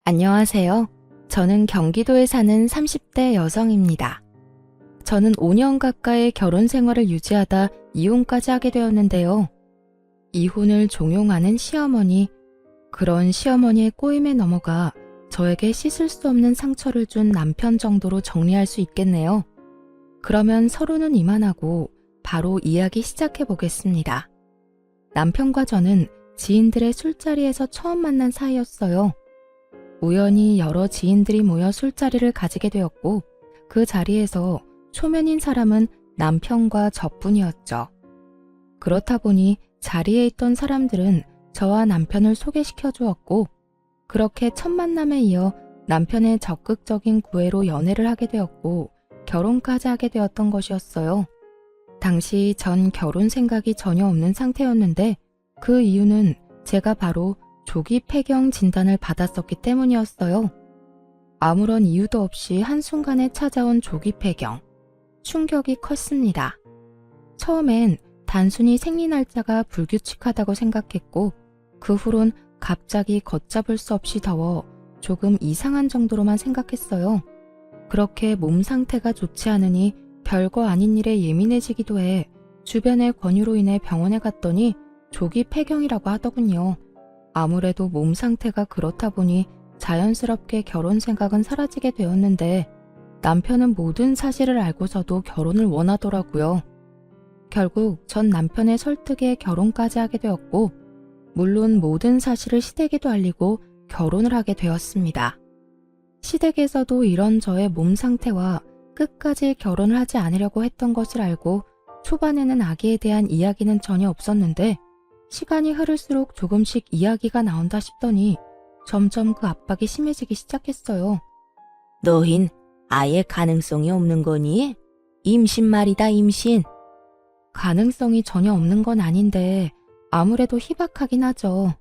안녕하세요. 저는 경기도에 사는 30대 여성입니다. 저는 5년 가까이 결혼 생활을 유지하다 이혼까지 하게 되었는데요. 이혼을 종용하는 시어머니, 그런 시어머니의 꼬임에 넘어가 저에게 씻을 수 없는 상처를 준 남편 정도로 정리할 수 있겠네요. 그러면 서로는 이만하고 바로 이야기 시작해 보겠습니다. 남편과 저는 지인들의 술자리에서 처음 만난 사이였어요. 우연히 여러 지인들이 모여 술자리를 가지게 되었고 그 자리에서 초면인 사람은 남편과 저뿐이었죠. 그렇다 보니 자리에 있던 사람들은 저와 남편을 소개시켜 주었고 그렇게 첫 만남에 이어 남편의 적극적인 구애로 연애를 하게 되었고 결혼까지 하게 되었던 것이었어요. 당시 전 결혼 생각이 전혀 없는 상태였는데 그 이유는 제가 바로 조기 폐경 진단을 받았었기 때문이었어요. 아무런 이유도 없이 한순간에 찾아온 조기 폐경. 충격이 컸습니다. 처음엔 단순히 생리 날짜가 불규칙하다고 생각했고 그 후론 갑자기 걷잡을 수 없이 더워 조금 이상한 정도로만 생각했어요. 그렇게 몸 상태가 좋지 않으니 별거 아닌 일에 예민해지기도 해 주변의 권유로 인해 병원에 갔더니 조기 폐경이라고 하더군요. 아무래도 몸 상태가 그렇다 보니 자연스럽게 결혼 생각은 사라지게 되었는데 남편은 모든 사실을 알고서도 결혼을 원하더라고요. 결국 전 남편의 설득에 결혼까지 하게 되었고 물론 모든 사실을 시댁에도 알리고 결혼을 하게 되었습니다. 시댁에서도 이런 저의 몸 상태와 끝까지 결혼을 하지 않으려고 했던 것을 알고 초반에는 아기에 대한 이야기는 전혀 없었는데 시간이 흐를수록 조금씩 이야기가 나온다 싶더니 점점 그 압박이 심해지기 시작했어요. 너흰 아예 가능성이 없는 거니? 임신 말이다, 임신. 가능성이 전혀 없는 건 아닌데 아무래도 희박하긴 하죠.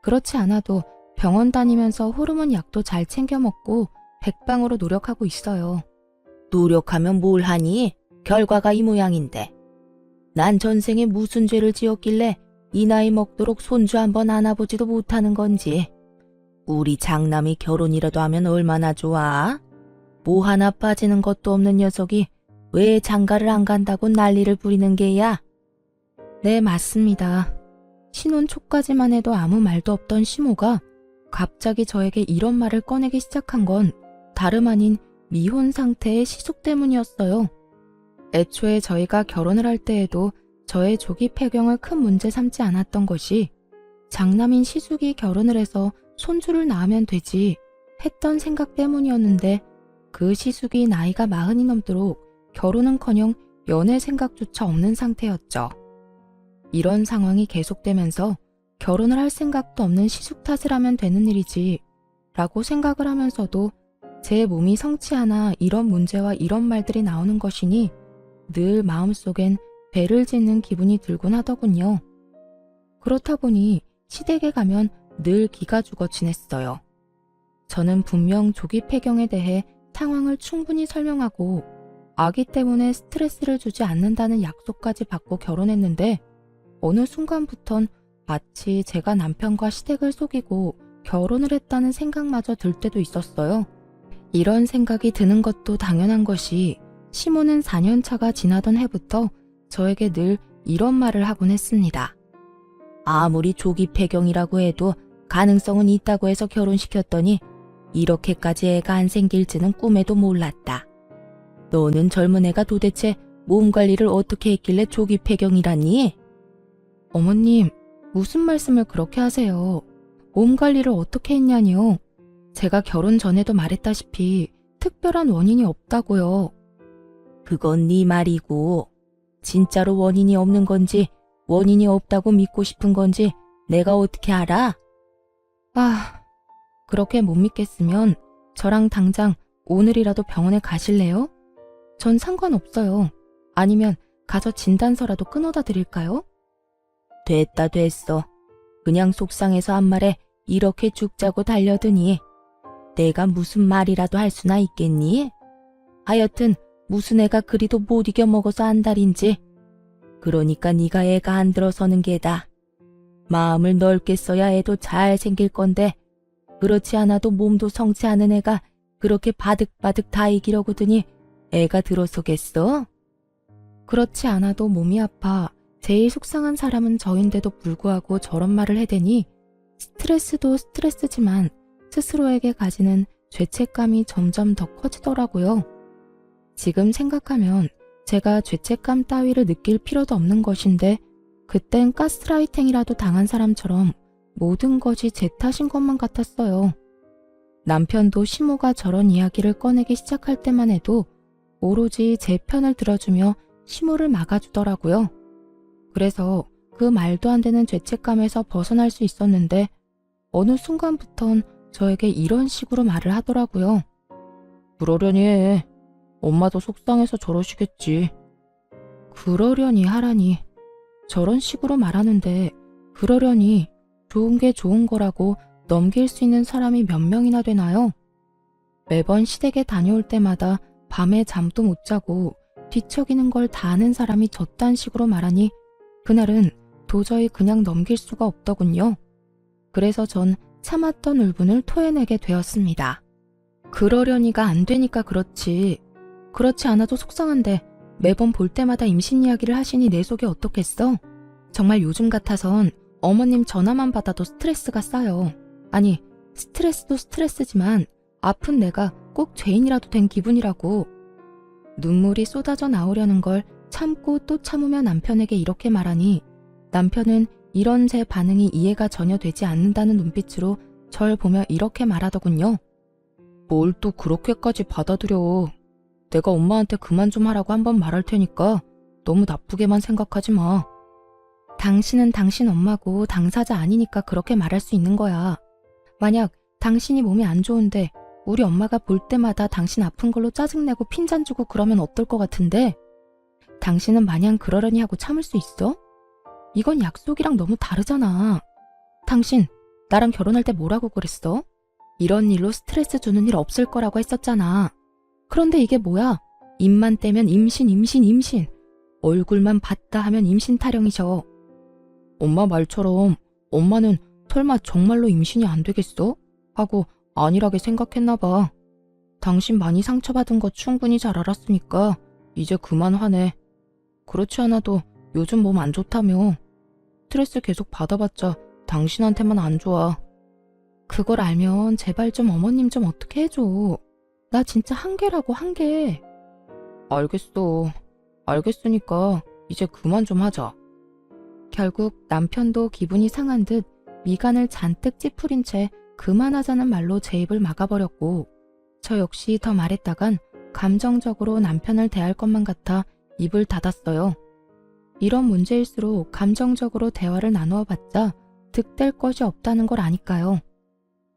그렇지 않아도 병원 다니면서 호르몬 약도 잘 챙겨 먹고 백방으로 노력하고 있어요. 노력하면 뭘 하니? 결과가 이 모양인데. 난 전생에 무슨 죄를 지었길래 이 나이 먹도록 손주 한번 안아보지도 못하는 건지. 우리 장남이 결혼이라도 하면 얼마나 좋아? 뭐 하나 빠지는 것도 없는 녀석이 왜 장가를 안 간다고 난리를 부리는 게야? 네, 맞습니다. 신혼 초까지만 해도 아무 말도 없던 시모가 갑자기 저에게 이런 말을 꺼내기 시작한 건 다름 아닌 미혼 상태의 시숙 때문이었어요. 애초에 저희가 결혼을 할 때에도 저의 조기 폐경을 큰 문제 삼지 않았던 것이 장남인 시숙이 결혼을 해서 손주를 낳으면 되지 했던 생각 때문이었는데 그 시숙이 나이가 40이 넘도록 결혼은커녕 연애 생각조차 없는 상태였죠. 이런 상황이 계속되면서 결혼을 할 생각도 없는 시숙 탓을 하면 되는 일이지 라고 생각을 하면서도 제 몸이 성취하나 이런 문제와 이런 말들이 나오는 것이니 늘 마음속엔 배를 짓는 기분이 들곤 하더군요. 그렇다 보니 시댁에 가면 늘 기가 죽어 지냈어요. 저는 분명 조기 폐경에 대해 상황을 충분히 설명하고 아기 때문에 스트레스를 주지 않는다는 약속까지 받고 결혼했는데 어느 순간부턴 마치 제가 남편과 시댁을 속이고 결혼을 했다는 생각마저 들 때도 있었어요. 이런 생각이 드는 것도 당연한 것이 시모는 4년차가 지나던 해부터 저에게 늘 이런 말을 하곤 했습니다. 아무리 조기 폐경이라고 해도 가능성은 있다고 해서 결혼시켰더니 이렇게까지 애가 안 생길지는 꿈에도 몰랐다. 너는 젊은 애가 도대체 몸 관리를 어떻게 했길래 조기 폐경이라니? 어머님, 무슨 말씀을 그렇게 하세요? 몸 관리를 어떻게 했냐니요? 제가 결혼 전에도 말했다시피 특별한 원인이 없다고요. 그건 네 말이고 진짜로 원인이 없는 건지 원인이 없다고 믿고 싶은 건지 내가 어떻게 알아? 그렇게 못 믿겠으면 저랑 당장 오늘이라도 병원에 가실래요? 전 상관없어요. 아니면 가서 진단서라도 끊어다 드릴까요? 됐다 됐어. 그냥 속상해서 한 말에 이렇게 죽자고 달려드니 내가 무슨 말이라도 할 수나 있겠니? 하여튼 무슨 애가 그리도 못 이겨 먹어서 안달인지. 그러니까 네가 애가 안 들어서는 게다. 마음을 넓게 써야 애도 잘 생길 건데 그렇지 않아도 몸도 성치 않은 애가 그렇게 바득바득 다 이기려고 드니 애가 들어서겠어? 그렇지 않아도 몸이 아파 제일 속상한 사람은 저인데도 불구하고 저런 말을 해대니 스트레스도 스트레스지만 스스로에게 가지는 죄책감이 점점 더 커지더라고요. 지금 생각하면 제가 죄책감 따위를 느낄 필요도 없는 것인데 그땐 가스라이팅이라도 당한 사람처럼 모든 것이 제 탓인 것만 같았어요. 남편도 시모가 저런 이야기를 꺼내기 시작할 때만 해도 오로지 제 편을 들어주며 시모를 막아주더라고요. 그래서 그 말도 안 되는 죄책감에서 벗어날 수 있었는데 어느 순간부턴 저에게 이런 식으로 말을 하더라고요. 그러려니 해. 엄마도 속상해서 저러시겠지. 그러려니 하라니. 저런 식으로 말하는데 그러려니 좋은 게 좋은 거라고 넘길 수 있는 사람이 몇 명이나 되나요? 매번 시댁에 다녀올 때마다 밤에 잠도 못 자고 뒤척이는 걸 다 아는 사람이 저딴 식으로 말하니 그날은 도저히 그냥 넘길 수가 없더군요. 그래서 전 참았던 울분을 토해내게 되었습니다. 그러려니가 안 되니까 그렇지. 그렇지 않아도 속상한데 매번 볼 때마다 임신 이야기를 하시니 내 속이 어떻겠어? 정말 요즘 같아선 어머님 전화만 받아도 스트레스가 쌓여. 아니, 스트레스도 스트레스지만 아픈 내가 꼭 죄인이라도 된 기분이라고. 눈물이 쏟아져 나오려는 걸 참고 또 참으며 남편에게 이렇게 말하니 남편은 이런 제 반응이 이해가 전혀 되지 않는다는 눈빛으로 절 보며 이렇게 말하더군요. 뭘 또 그렇게까지 받아들여. 내가 엄마한테 그만 좀 하라고 한번 말할 테니까 너무 나쁘게만 생각하지 마. 당신은 당신 엄마고 당사자 아니니까 그렇게 말할 수 있는 거야. 만약 당신이 몸이 안 좋은데 우리 엄마가 볼 때마다 당신 아픈 걸로 짜증내고 핀잔 주고 그러면 어떨 것 같은데 당신은 마냥 그러려니 하고 참을 수 있어? 이건 약속이랑 너무 다르잖아. 당신 나랑 결혼할 때 뭐라고 그랬어? 이런 일로 스트레스 주는 일 없을 거라고 했었잖아. 그런데 이게 뭐야? 입만 떼면 임신. 얼굴만 봤다 하면 임신 타령이셔. 엄마 말처럼 엄마는 설마 정말로 임신이 안 되겠어? 하고 안일하게 생각했나 봐. 당신 많이 상처받은 거 충분히 잘 알았으니까 이제 그만 화내. 그렇지 않아도 요즘 몸 안 좋다며. 스트레스 계속 받아봤자 당신한테만 안 좋아. 그걸 알면 제발 좀 어머님 좀 어떻게 해줘. 나 진짜 한계라고 한계. 알겠어. 알겠으니까 이제 그만 좀 하자. 결국 남편도 기분이 상한 듯 미간을 잔뜩 찌푸린 채 그만하자는 말로 제 입을 막아버렸고 저 역시 더 말했다간 감정적으로 남편을 대할 것만 같아 입을 닫았어요. 이런 문제일수록 감정적으로 대화를 나누어봤자 득될 것이 없다는 걸 아니까요.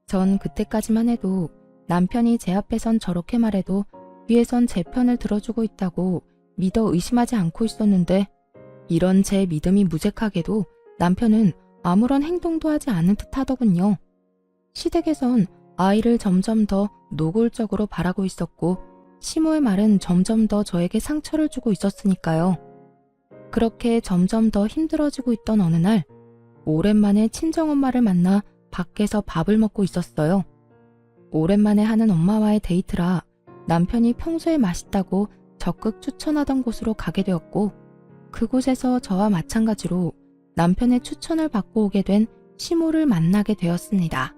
전 그때까지만 해도 남편이 제 앞에선 저렇게 말해도 뒤에선 제 편을 들어주고 있다고 믿어 의심하지 않고 있었는데 이런 제 믿음이 무색하게도 남편은 아무런 행동도 하지 않은 듯 하더군요. 시댁에선 아이를 점점 더 노골적으로 바라고 있었고 시모의 말은 점점 더 저에게 상처를 주고 있었으니까요. 그렇게 점점 더 힘들어지고 있던 어느 날 오랜만에 친정엄마를 만나 밖에서 밥을 먹고 있었어요. 오랜만에 하는 엄마와의 데이트라 남편이 평소에 맛있다고 적극 추천하던 곳으로 가게 되었고 그곳에서 저와 마찬가지로 남편의 추천을 받고 오게 된 시모를 만나게 되었습니다.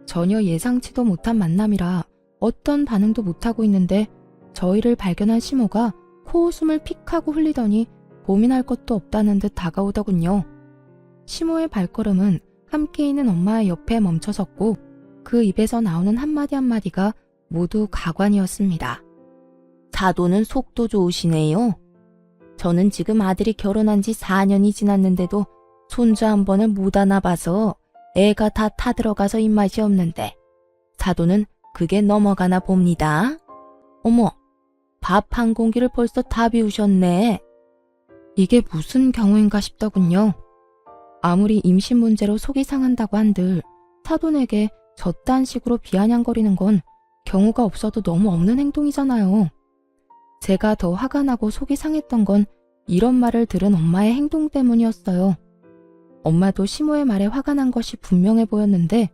전혀 예상치도 못한 만남이라 어떤 반응도 못하고 있는데 저희를 발견한 시모가 코웃음을 픽 하고 흘리더니 고민할 것도 없다는 듯 다가오더군요. 시모의 발걸음은 함께 있는 엄마의 옆에 멈춰섰고 그 입에서 나오는 한마디 한마디가 모두 가관이었습니다. 사도는 속도 좋으시네요. 저는 지금 아들이 결혼한 지 4년이 지났는데도 손주 한 번을 못 안아봐서 애가 다 타들어가서 입맛이 없는데 사도는 그게 넘어가나 봅니다. 어머, 밥 한 공기를 벌써 다 비우셨네. 이게 무슨 경우인가 싶더군요. 아무리 임신 문제로 속이 상한다고 한들 사돈에게 저딴 식으로 비아냥거리는 건 경우가 없어도 너무 없는 행동이잖아요. 제가 더 화가 나고 속이 상했던 건 이런 말을 들은 엄마의 행동 때문이었어요. 엄마도 시모의 말에 화가 난 것이 분명해 보였는데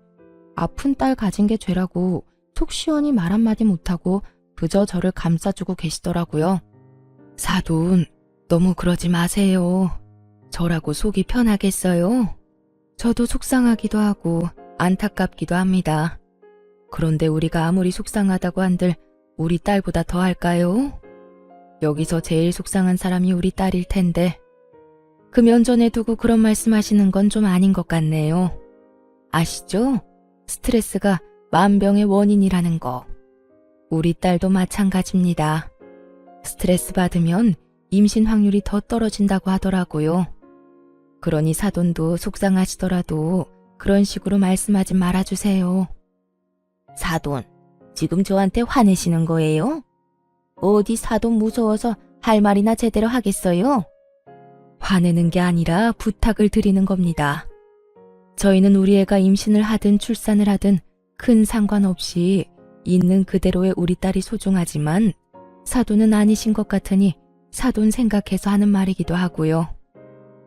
아픈 딸 가진 게 죄라고 속 시원히 말 한마디 못하고 그저 저를 감싸주고 계시더라고요. 사돈, 너무 그러지 마세요. 저라고 속이 편하겠어요? 저도 속상하기도 하고 안타깝기도 합니다. 그런데 우리가 아무리 속상하다고 한들 우리 딸보다 더 할까요? 여기서 제일 속상한 사람이 우리 딸일 텐데 그 면전에 두고 그런 말씀하시는 건 좀 아닌 것 같네요. 아시죠? 스트레스가 만병의 원인이라는 거. 우리 딸도 마찬가지입니다. 스트레스 받으면 임신 확률이 더 떨어진다고 하더라고요. 그러니 사돈도 속상하시더라도 그런 식으로 말씀하지 말아주세요. 사돈, 지금 저한테 화내시는 거예요? 어디 사돈 무서워서 할 말이나 제대로 하겠어요? 화내는 게 아니라 부탁을 드리는 겁니다. 저희는 우리 애가 임신을 하든 출산을 하든 큰 상관없이 있는 그대로의 우리 딸이 소중하지만 사돈은 아니신 것 같으니 사돈 생각해서 하는 말이기도 하고요.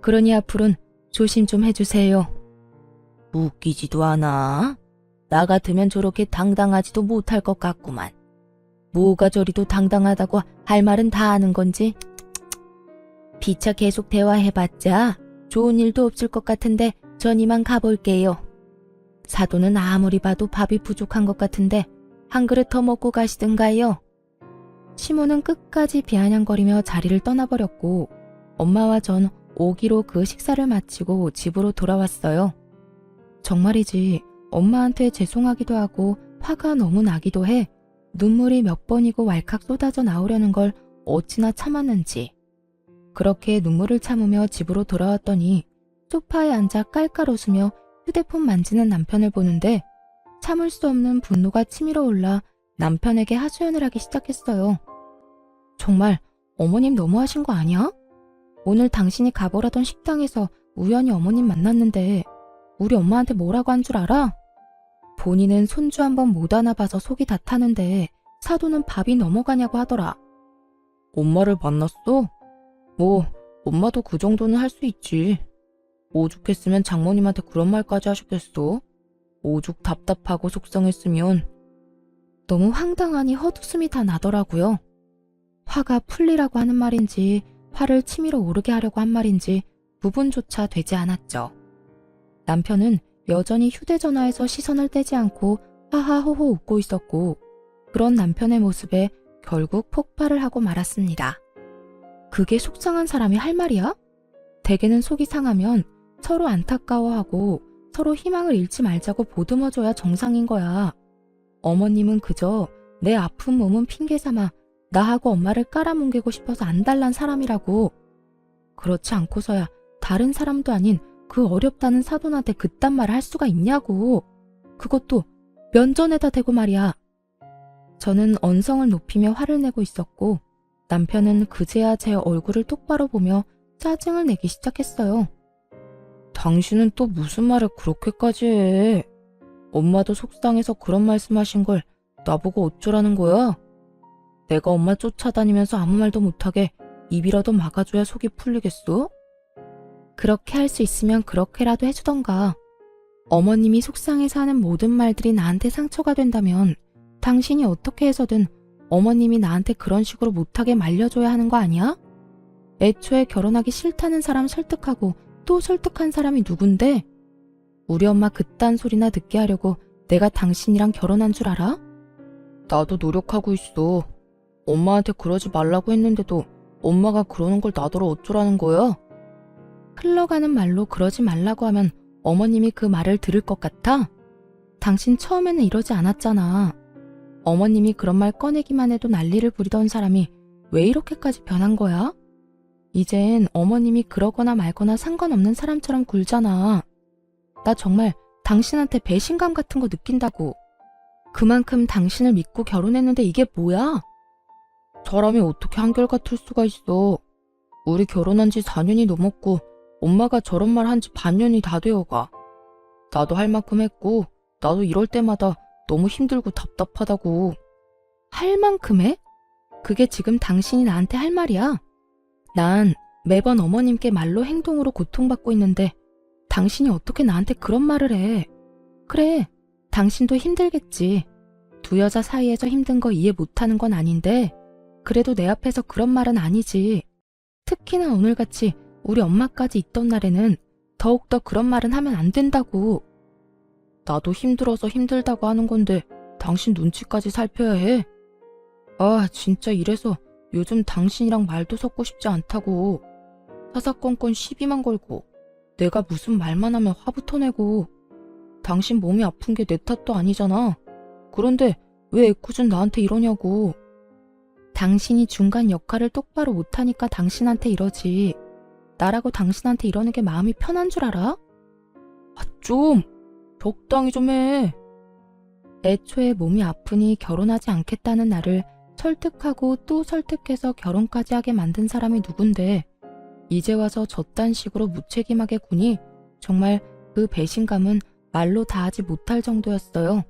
그러니 앞으로는 조심 좀 해주세요. 웃기지도 않아. 나 같으면 저렇게 당당하지도 못할 것 같구만. 뭐가 저리도 당당하다고 할 말은 다 아는 건지. 피차 계속 대화해봤자 좋은 일도 없을 것 같은데 전 이만 가볼게요. 사돈은 아무리 봐도 밥이 부족한 것 같은데 한 그릇 더 먹고 가시든가요. 시모는 끝까지 비아냥거리며 자리를 떠나버렸고 엄마와 전 오기로 그 식사를 마치고 집으로 돌아왔어요. 정말이지 엄마한테 죄송하기도 하고 화가 너무 나기도 해 눈물이 몇 번이고 왈칵 쏟아져 나오려는 걸 어찌나 참았는지. 그렇게 눈물을 참으며 집으로 돌아왔더니 소파에 앉아 깔깔 웃으며 휴대폰 만지는 남편을 보는데 참을 수 없는 분노가 치밀어 올라 남편에게 하소연을 하기 시작했어요. 정말 어머님 너무하신 거 아니야? 오늘 당신이 가보라던 식당에서 우연히 어머님 만났는데 우리 엄마한테 뭐라고 한 줄 알아? 본인은 손주 한 번 못 안아봐서 속이 다 타는데 사돈은 밥이 넘어가냐고 하더라. 엄마를 만났어? 뭐 엄마도 그 정도는 할 수 있지. 오죽했으면 장모님한테 그런 말까지 하셨겠어? 오죽 답답하고 속상했으면. 너무 황당하니 헛웃음이 다 나더라고요. 화가 풀리라고 하는 말인지 화를 치밀어 오르게 하려고 한 말인지 구분조차 되지 않았죠. 남편은 여전히 휴대전화에서 시선을 떼지 않고 하하호호 웃고 있었고 그런 남편의 모습에 결국 폭발을 하고 말았습니다. 그게 속상한 사람이 할 말이야? 대개는 속이 상하면 서로 안타까워하고 서로 희망을 잃지 말자고 보듬어줘야 정상인 거야. 어머님은 그저 내 아픈 몸은 핑계 삼아 나하고 엄마를 깔아뭉개고 싶어서 안달난 사람이라고. 그렇지 않고서야 다른 사람도 아닌 그 어렵다는 사돈한테 그딴 말을 할 수가 있냐고. 그것도 면전에다 대고 말이야. 저는 언성을 높이며 화를 내고 있었고 남편은 그제야 제 얼굴을 똑바로 보며 짜증을 내기 시작했어요. 당신은 또 무슨 말을 그렇게까지 해? 엄마도 속상해서 그런 말씀하신 걸 나보고 어쩌라는 거야? 내가 엄마 쫓아다니면서 아무 말도 못하게 입이라도 막아줘야 속이 풀리겠어? 그렇게 할 수 있으면 그렇게라도 해주던가. 어머님이 속상해서 하는 모든 말들이 나한테 상처가 된다면 당신이 어떻게 해서든 어머님이 나한테 그런 식으로 못하게 말려줘야 하는 거 아니야? 애초에 결혼하기 싫다는 사람 설득하고 또 설득한 사람이 누군데? 우리 엄마 그딴 소리나 듣게 하려고 내가 당신이랑 결혼한 줄 알아? 나도 노력하고 있어. 엄마한테 그러지 말라고 했는데도 엄마가 그러는 걸 나더러 어쩌라는 거야? 흘러가는 말로 그러지 말라고 하면 어머님이 그 말을 들을 것 같아? 당신 처음에는 이러지 않았잖아. 어머님이 그런 말 꺼내기만 해도 난리를 부리던 사람이 왜 이렇게까지 변한 거야? 이젠 어머님이 그러거나 말거나 상관없는 사람처럼 굴잖아. 나 정말 당신한테 배신감 같은 거 느낀다고. 그만큼 당신을 믿고 결혼했는데 이게 뭐야? 사람이 어떻게 한결같을 수가 있어. 우리 결혼한 지 4년이 넘었고 엄마가 저런 말 한 지 반년이 다 되어가. 나도 할 만큼 했고 나도 이럴 때마다 너무 힘들고 답답하다고. 할 만큼 해? 그게 지금 당신이 나한테 할 말이야? 난 매번 어머님께 말로 행동으로 고통받고 있는데 당신이 어떻게 나한테 그런 말을 해? 그래, 당신도 힘들겠지. 두 여자 사이에서 힘든 거 이해 못하는 건 아닌데 그래도 내 앞에서 그런 말은 아니지. 특히나 오늘같이 우리 엄마까지 있던 날에는 더욱더 그런 말은 하면 안 된다고. 나도 힘들어서 힘들다고 하는 건데 당신 눈치까지 살펴야 해. 아, 진짜 이래서 요즘 당신이랑 말도 섞고 싶지 않다고. 사사건건 시비만 걸고 내가 무슨 말만 하면 화부터 내고. 당신 몸이 아픈 게 내 탓도 아니잖아. 그런데 왜 애꿎은 나한테 이러냐고. 당신이 중간 역할을 똑바로 못하니까 당신한테 이러지. 나라고 당신한테 이러는 게 마음이 편한 줄 알아? 아, 좀 적당히 좀 해. 애초에 몸이 아프니 결혼하지 않겠다는 나를 설득하고 또 설득해서 결혼까지 하게 만든 사람이 누군데 이제 와서 저딴 식으로 무책임하게 구니 정말 그 배신감은 말로 다하지 못할 정도였어요.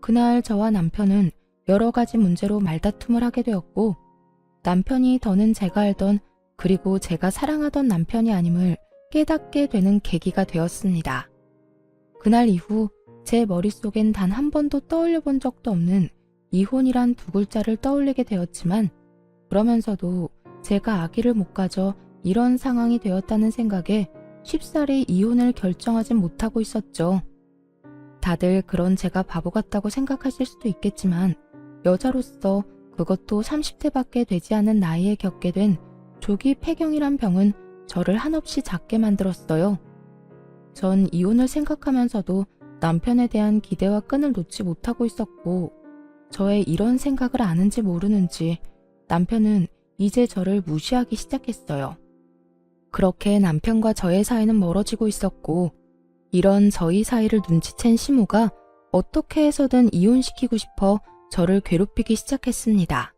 그날 저와 남편은 여러 가지 문제로 말다툼을 하게 되었고 남편이 더는 제가 알던 그리고 제가 사랑하던 남편이 아님을 깨닫게 되는 계기가 되었습니다. 그날 이후 제 머릿속엔 단 한 번도 떠올려 본 적도 없는 이혼이란 두 글자를 떠올리게 되었지만 그러면서도 제가 아기를 못 가져 이런 상황이 되었다는 생각에 쉽사리 이혼을 결정하진 못하고 있었죠. 다들 그런 제가 바보 같다고 생각하실 수도 있겠지만 여자로서 그것도 30대밖에 되지 않은 나이에 겪게 된 조기 폐경이란 병은 저를 한없이 작게 만들었어요. 전 이혼을 생각하면서도 남편에 대한 기대와 끈을 놓지 못하고 있었고 저의 이런 생각을 아는지 모르는지 남편은 이제 저를 무시하기 시작했어요. 그렇게 남편과 저의 사이는 멀어지고 있었고 이런 저희 사이를 눈치챈 시모가 어떻게 해서든 이혼시키고 싶어 저를 괴롭히기 시작했습니다.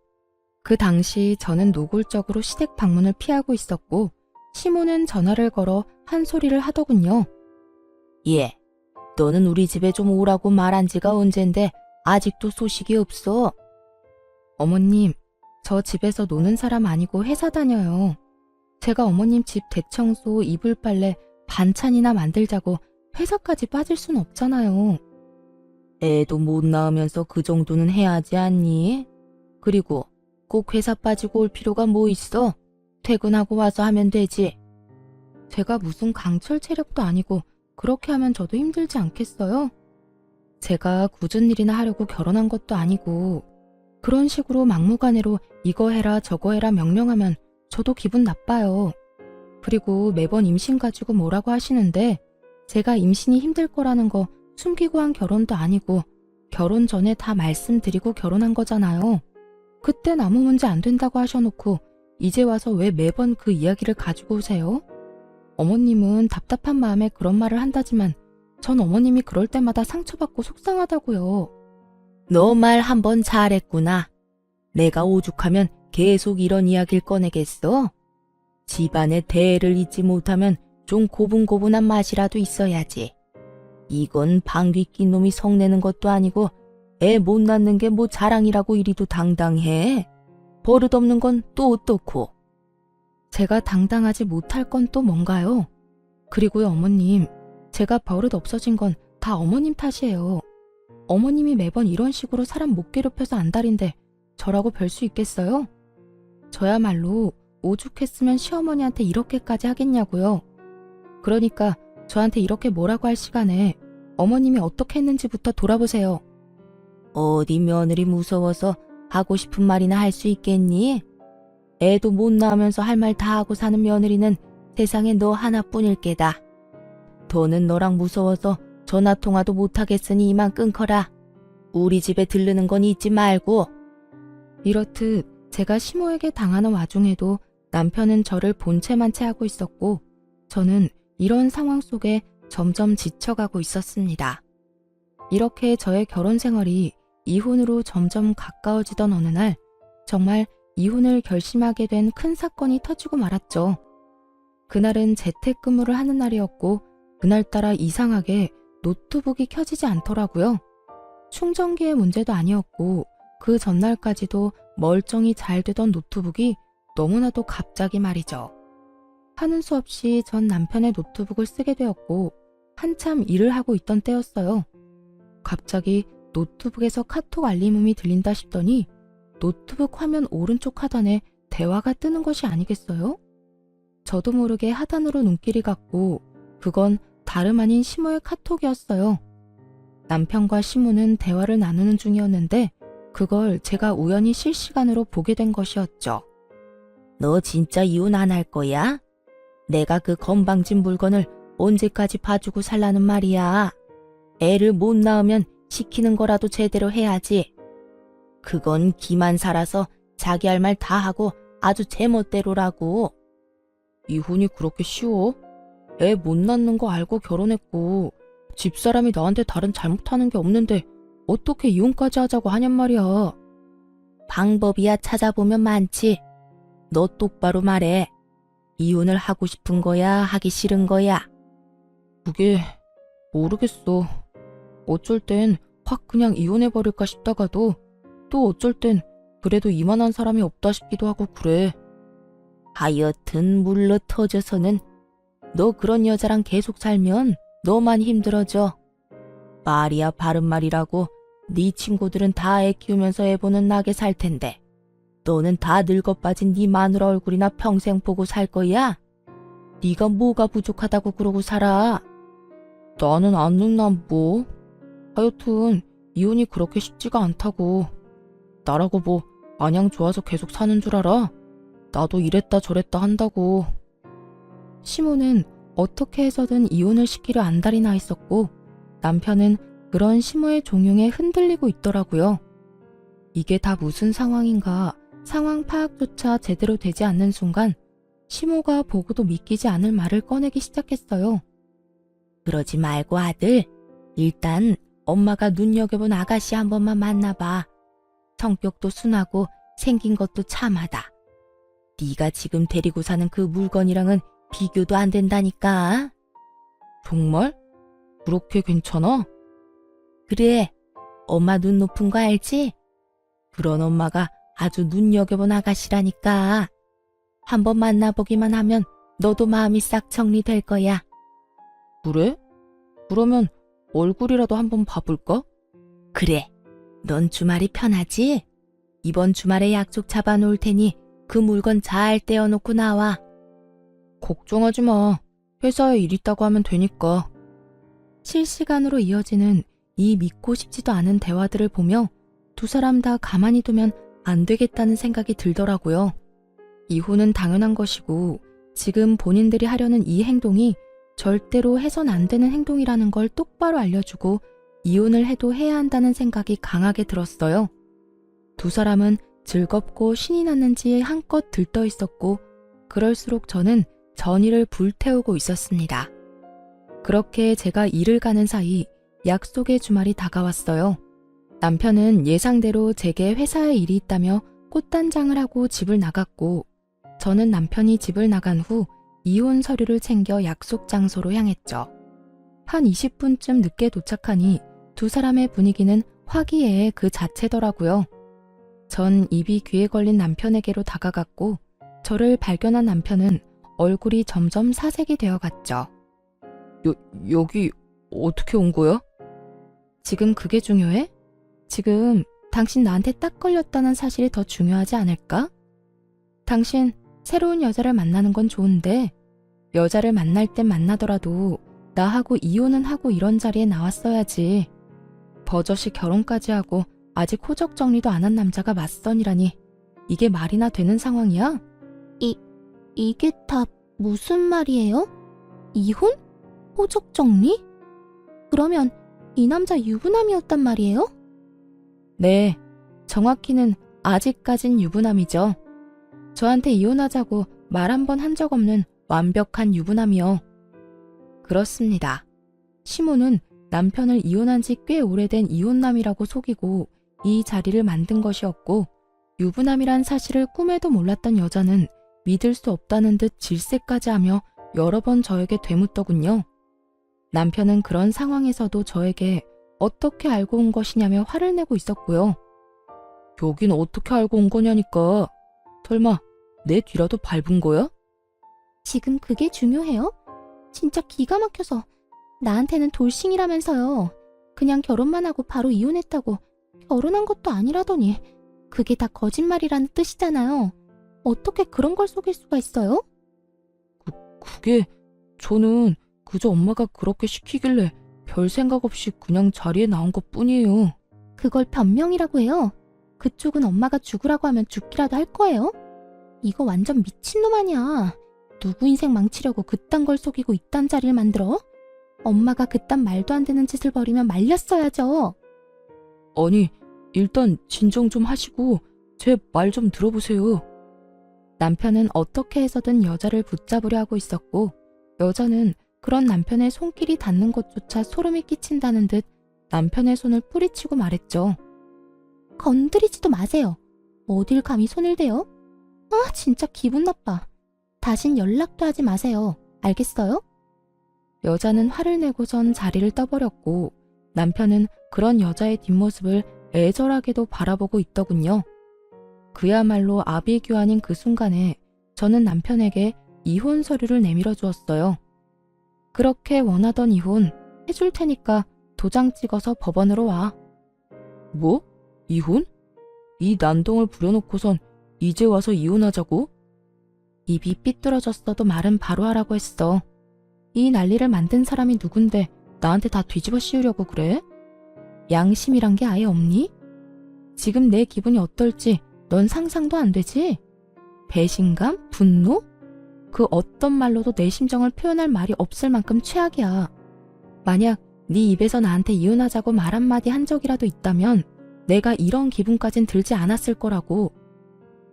그 당시 저는 노골적으로 시댁 방문을 피하고 있었고 시모는 전화를 걸어 한 소리를 하더군요. 예, 너는 우리 집에 좀 오라고 말한 지가 언젠데 아직도 소식이 없어. 어머님, 저 집에서 노는 사람 아니고 회사 다녀요. 제가 어머님 집 대청소, 이불 빨래, 반찬이나 만들자고 회사까지 빠질 순 없잖아요. 애도 못 낳으면서 그 정도는 해야지 않니? 그리고 꼭 회사 빠지고 올 필요가 뭐 있어? 퇴근하고 와서 하면 되지. 제가 무슨 강철 체력도 아니고 그렇게 하면 저도 힘들지 않겠어요? 제가 굳은 일이나 하려고 결혼한 것도 아니고 그런 식으로 막무가내로 이거 해라 저거 해라 명령하면 저도 기분 나빠요. 그리고 매번 임신 가지고 뭐라고 하시는데 제가 임신이 힘들 거라는 거 숨기고 한 결혼도 아니고 결혼 전에 다 말씀드리고 결혼한 거잖아요. 그땐 아무 문제 안 된다고 하셔놓고 이제 와서 왜 매번 그 이야기를 가지고 오세요? 어머님은 답답한 마음에 그런 말을 한다지만 전 어머님이 그럴 때마다 상처받고 속상하다고요. 너 말 한번 잘했구나. 내가 오죽하면 계속 이런 이야기를 꺼내겠어? 집안의 대애를 잊지 못하면 좀 고분고분한 맛이라도 있어야지. 이건 방귀 낀 놈이 성내는 것도 아니고 애 못 낳는 게 뭐 자랑이라고 이리도 당당해. 버릇없는 건 또 어떻고. 제가 당당하지 못할 건 또 뭔가요? 그리고요 어머님, 제가 버릇 없어진 건 다 어머님 탓이에요. 어머님이 매번 이런 식으로 사람 못 괴롭혀서 안달인데 저라고 별 수 있겠어요? 저야말로 오죽했으면 시어머니한테 이렇게까지 하겠냐고요. 그러니까 저한테 이렇게 뭐라고 할 시간에 어머님이 어떻게 했는지부터 돌아보세요. 어디 며느리 무서워서 하고 싶은 말이나 할 수 있겠니? 애도 못 낳으면서 할 말 다 하고 사는 며느리는 세상에 너 하나뿐일 게다. 더는 너랑 무서워서 전화통화도 못하겠으니 이만 끊거라. 우리 집에 들르는 건 잊지 말고. 이렇듯 제가 시모에게 당하는 와중에도 남편은 저를 본체만 채 하고 있었고 저는 이런 상황 속에 점점 지쳐가고 있었습니다. 이렇게 저의 결혼 생활이 이혼으로 점점 가까워지던 어느 날 정말 이혼을 결심하게 된 큰 사건이 터지고 말았죠. 그날은 재택근무를 하는 날이었고 그날따라 이상하게 노트북이 켜지지 않더라고요. 충전기의 문제도 아니었고 그 전날까지도 멀쩡히 잘 되던 노트북이 너무나도 갑자기 말이죠. 하는 수 없이 전 남편의 노트북을 쓰게 되었고 한참 일을 하고 있던 때였어요. 갑자기 노트북에서 카톡 알림음이 들린다 싶더니 노트북 화면 오른쪽 하단에 대화가 뜨는 것이 아니겠어요? 저도 모르게 하단으로 눈길이 갔고 그건 다름 아닌 시모의 카톡이었어요. 남편과 시모는 대화를 나누는 중이었는데 그걸 제가 우연히 실시간으로 보게 된 것이었죠. 너 진짜 이혼 안 할 거야? 내가 그 건방진 물건을 언제까지 봐주고 살라는 말이야. 애를 못 낳으면 시키는 거라도 제대로 해야지. 그건 기만 살아서 자기 할 말 다 하고 아주 제멋대로라고. 이혼이 그렇게 쉬워? 애 못 낳는 거 알고 결혼했고 집사람이 나한테 다른 잘못하는 게 없는데 어떻게 이혼까지 하자고 하냔 말이야. 방법이야 찾아보면 많지. 너 똑바로 말해. 이혼을 하고 싶은 거야? 하기 싫은 거야? 그게 모르겠어. 어쩔 땐 확 그냥 이혼해버릴까 싶다가도 또 어쩔 땐 그래도 이만한 사람이 없다 싶기도 하고 그래. 하여튼 물러 터져서는 너 그런 여자랑 계속 살면 너만 힘들어져. 말이야 바른 말이라고 네 친구들은 다 애 키우면서 애 보는 나게 살 텐데 너는 다 늙어 빠진 네 마누라 얼굴이나 평생 보고 살 거야? 네가 뭐가 부족하다고 그러고 살아? 나는 안 늙나 뭐. 하여튼 이혼이 그렇게 쉽지가 않다고. 나라고 뭐 마냥 좋아서 계속 사는 줄 알아? 나도 이랬다 저랬다 한다고. 시모는 어떻게 해서든 이혼을 시키려 안달이 나 있었고 남편은 그런 시모의 종용에 흔들리고 있더라고요. 이게 다 무슨 상황인가 상황 파악조차 제대로 되지 않는 순간 시모가 보고도 믿기지 않을 말을 꺼내기 시작했어요. 그러지 말고 아들, 일단 엄마가 눈여겨본 아가씨 한 번만 만나봐. 성격도 순하고 생긴 것도 참하다. 네가 지금 데리고 사는 그 물건이랑은 비교도 안 된다니까. 정말? 그렇게 괜찮아? 그래, 엄마 눈 높은 거 알지? 그런 엄마가 아주 눈여겨본 아가씨라니까. 한번 만나보기만 하면 너도 마음이 싹 정리될 거야. 그래? 그러면 얼굴이라도 한번 봐볼까? 그래, 넌 주말이 편하지? 이번 주말에 약속 잡아놓을 테니 그 물건 잘 떼어놓고 나와. 걱정하지 마. 회사에 일 있다고 하면 되니까. 실시간으로 이어지는 이 믿고 싶지도 않은 대화들을 보며 두 사람 다 가만히 두면 안 되겠다는 생각이 들더라고요. 이혼은 당연한 것이고 지금 본인들이 하려는 이 행동이 절대로 해선 안 되는 행동이라는 걸 똑바로 알려주고 이혼을 해도 해야 한다는 생각이 강하게 들었어요. 두 사람은 즐겁고 신이 났는지 한껏 들떠 있었고 그럴수록 저는 전의를 불태우고 있었습니다. 그렇게 제가 일을 가는 사이 약속의 주말이 다가왔어요. 남편은 예상대로 제게 회사에 일이 있다며 꽃단장을 하고 집을 나갔고 저는 남편이 집을 나간 후 이혼 서류를 챙겨 약속 장소로 향했죠. 한 20분쯤 늦게 도착하니 두 사람의 분위기는 화기애애 그 자체더라고요. 전 입이 귀에 걸린 남편에게로 다가갔고 저를 발견한 남편은 얼굴이 점점 사색이 되어갔죠. 여기 어떻게 온 거야? 지금 그게 중요해? 지금 당신 나한테 딱 걸렸다는 사실이 더 중요하지 않을까? 당신 새로운 여자를 만나는 건 좋은데 여자를 만날 땐 만나더라도 나하고 이혼은 하고 이런 자리에 나왔어야지. 버젓이 결혼까지 하고 아직 호적 정리도 안 한 남자가 맞선이라니 이게 말이나 되는 상황이야? 이게 다 무슨 말이에요? 이혼? 호적 정리? 그러면 이 남자 유부남이었단 말이에요? 네, 정확히는 아직까진 유부남이죠. 저한테 이혼하자고 말 한 번 한 적 없는 완벽한 유부남이요. 그렇습니다. 시모는 남편을 이혼한 지 꽤 오래된 이혼남이라고 속이고 이 자리를 만든 것이었고 유부남이란 사실을 꿈에도 몰랐던 여자는 믿을 수 없다는 듯 질색까지 하며 여러 번 저에게 되묻더군요. 남편은 그런 상황에서도 저에게 어떻게 알고 온 것이냐며 화를 내고 있었고요. 여긴 어떻게 알고 온 거냐니까. 설마 내 뒤라도 밟은 거야? 지금 그게 중요해요? 진짜 기가 막혀서 나한테는 돌싱이라면서요. 그냥 결혼만 하고 바로 이혼했다고. 결혼한 것도 아니라더니. 그게 다 거짓말이라는 뜻이잖아요. 어떻게 그런 걸 속일 수가 있어요? 그게 저는 그저 엄마가 그렇게 시키길래 별 생각 없이 그냥 자리에 나온 것뿐이에요. 그걸 변명이라고 해요. 그쪽은 엄마가 죽으라고 하면 죽기라도 할 거예요? 이거 완전 미친놈 아니야. 누구 인생 망치려고 그딴 걸 속이고 이딴 자리를 만들어? 엄마가 그딴 말도 안 되는 짓을 벌이면 말렸어야죠. 아니, 일단 진정 좀 하시고 제 말 좀 들어보세요. 남편은 어떻게 해서든 여자를 붙잡으려 하고 있었고, 여자는 그런 남편의 손길이 닿는 것조차 소름이 끼친다는 듯 남편의 손을 뿌리치고 말했죠. 건드리지도 마세요. 어딜 감히 손을 대요? 아, 진짜 기분 나빠. 다신 연락도 하지 마세요. 알겠어요? 여자는 화를 내고선 자리를 떠버렸고, 남편은 그런 여자의 뒷모습을 애절하게도 바라보고 있더군요. 그야말로 아비규환인 그 순간에 저는 남편에게 이혼 서류를 내밀어 주었어요. 그렇게 원하던 이혼 해줄 테니까 도장 찍어서 법원으로 와. 뭐? 이혼? 이 난동을 부려놓고선 이제 와서 이혼하자고? 입이 삐뚤어졌어도 말은 바로 하라고 했어. 이 난리를 만든 사람이 누군데 나한테 다 뒤집어 씌우려고 그래? 양심이란 게 아예 없니? 지금 내 기분이 어떨지 넌 상상도 안 되지? 배신감? 분노? 그 어떤 말로도 내 심정을 표현할 말이 없을 만큼 최악이야. 만약 네 입에서 나한테 이혼하자고 말 한마디 한 적이라도 있다면 내가 이런 기분까진 들지 않았을 거라고.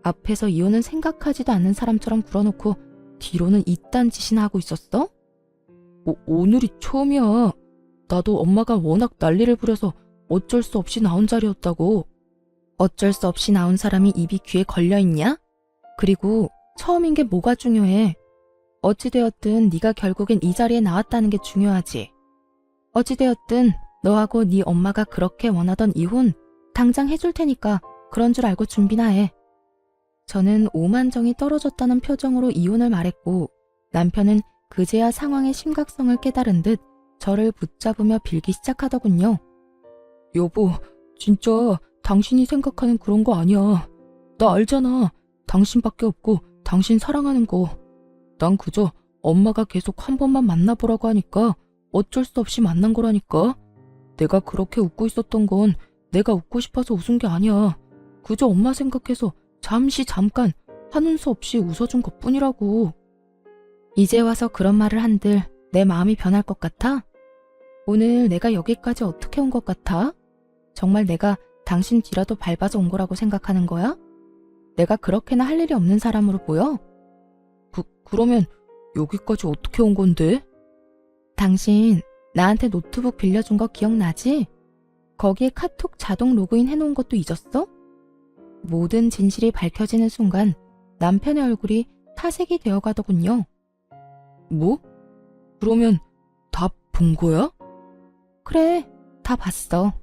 앞에서 이혼은 생각하지도 않는 사람처럼 굴어놓고 뒤로는 이딴 짓이나 하고 있었어? 오늘이 처음이야. 나도 엄마가 워낙 난리를 부려서 어쩔 수 없이 나온 자리였다고. 어쩔 수 없이 나온 사람이 입이 귀에 걸려있냐? 그리고 처음인 게 뭐가 중요해? 어찌되었든 네가 결국엔 이 자리에 나왔다는 게 중요하지. 어찌되었든 너하고 네 엄마가 그렇게 원하던 이혼 당장 해줄 테니까 그런 줄 알고 준비나 해. 저는 오만정이 떨어졌다는 표정으로 이혼을 말했고, 남편은 그제야 상황의 심각성을 깨달은 듯 저를 붙잡으며 빌기 시작하더군요. 여보, 진짜 당신이 생각하는 그런 거 아니야. 나 알잖아. 당신밖에 없고 당신 사랑하는 거. 난 그저 엄마가 계속 한 번만 만나보라고 하니까 어쩔 수 없이 만난 거라니까. 내가 그렇게 웃고 있었던 건 내가 웃고 싶어서 웃은 게 아니야. 그저 엄마 생각해서 잠깐 하는 수 없이 웃어준 것뿐이라고. 이제 와서 그런 말을 한들 내 마음이 변할 것 같아? 오늘 내가 여기까지 어떻게 온 것 같아? 정말 내가 당신 뒤라도 밟아서 온 거라고 생각하는 거야? 내가 그렇게나 할 일이 없는 사람으로 보여? 그러면 여기까지 어떻게 온 건데? 당신 나한테 노트북 빌려준 거 기억나지? 거기에 카톡 자동 로그인 해놓은 것도 잊었어? 모든 진실이 밝혀지는 순간 남편의 얼굴이 타색이 되어가더군요. 뭐? 그러면 다 본 거야? 그래, 다 봤어.